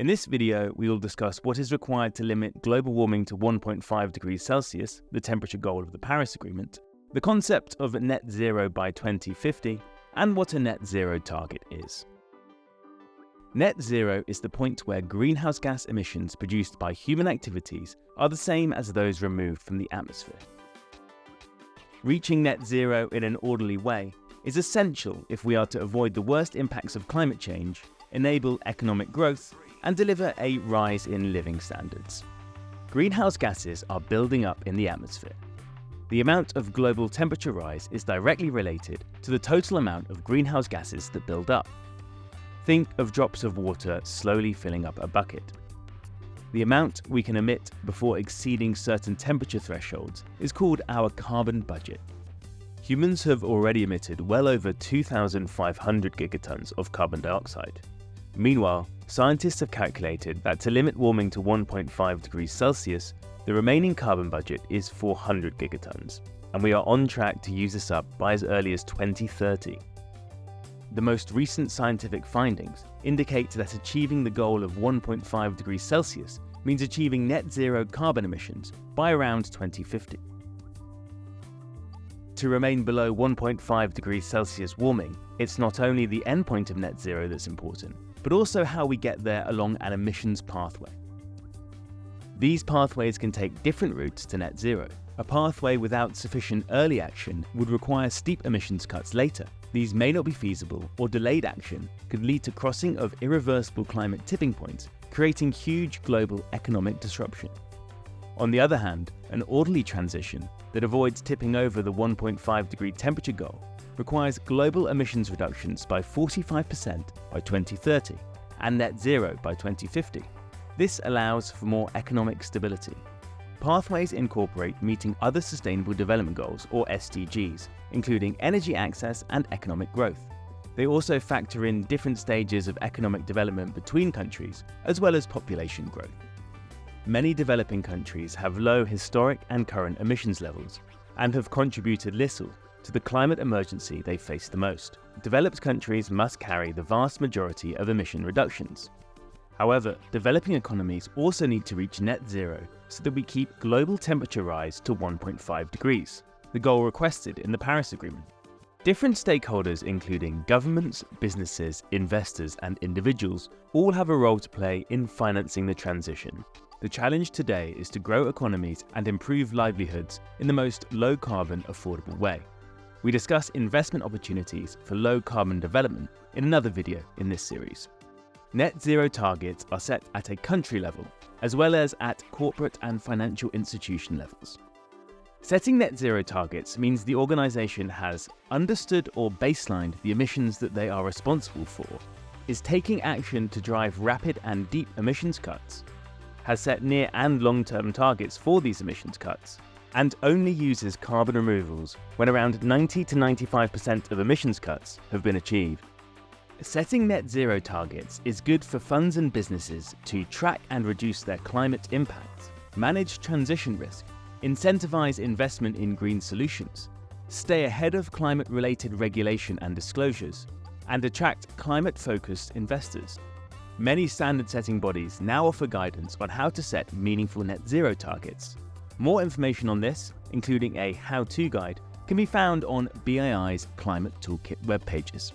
In this video, we will discuss what is required to limit global warming to 1.5 degrees Celsius, the temperature goal of the Paris Agreement, the concept of net zero by 2050, and what a net zero target is. Net zero is the point where greenhouse gas emissions produced by human activities are the same as those removed from the atmosphere. Reaching net zero in an orderly way is essential if we are to avoid the worst impacts of climate change, enable economic growth, and deliver a rise in living standards. Greenhouse gases are building up in the atmosphere. The amount of global temperature rise is directly related to the total amount of greenhouse gases that build up. Think of drops of water slowly filling up a bucket. The amount we can emit before exceeding certain temperature thresholds is called our carbon budget. Humans have already emitted well over 2,500 gigatons of carbon dioxide. Meanwhile, scientists have calculated that to limit warming to 1.5 degrees Celsius, the remaining carbon budget is 400 gigatons, and we are on track to use this up by as early as 2030. The most recent scientific findings indicate that achieving the goal of 1.5 degrees Celsius means achieving net zero carbon emissions by around 2050. To remain below 1.5 degrees Celsius warming, it's not only the endpoint of net zero that's important, but also how we get there along an emissions pathway. These pathways can take different routes to net zero. A pathway without sufficient early action would require steep emissions cuts later. These may not be feasible, or delayed action could lead to crossing of irreversible climate tipping points, creating huge global economic disruption. On the other hand, an orderly transition that avoids tipping over the 1.5 degree temperature goal requires global emissions reductions by 45% by 2030 and net zero by 2050. This allows for more economic stability. Pathways incorporate meeting other Sustainable Development Goals, or SDGs, including energy access and economic growth. They also factor in different stages of economic development between countries, as well as population growth. Many developing countries have low historic and current emissions levels, and have contributed little to the climate emergency they face the most. Developed countries must carry the vast majority of emission reductions. However, developing economies also need to reach net zero so that we keep global temperature rise to 1.5 degrees, the goal requested in the Paris Agreement. Different stakeholders, including governments, businesses, investors, and individuals, all have a role to play in financing the transition. The challenge today is to grow economies and improve livelihoods in the most low-carbon, affordable way. We discuss investment opportunities for low-carbon development in another video in this series. Net zero targets are set at a country level, as well as at corporate and financial institution levels. Setting net zero targets means the organization has understood or baselined the emissions that they are responsible for, is taking action to drive rapid and deep emissions cuts, has set near and long-term targets for these emissions cuts, and only uses carbon removals when around 90 to 95% of emissions cuts have been achieved. Setting net zero targets is good for funds and businesses to track and reduce their climate impact, manage transition risk, incentivize investment in green solutions, stay ahead of climate-related regulation and disclosures, and attract climate-focused investors. Many standard-setting bodies now offer guidance on how to set meaningful net zero targets. More information on this, including a how-to guide, can be found on BII's Climate Toolkit web pages.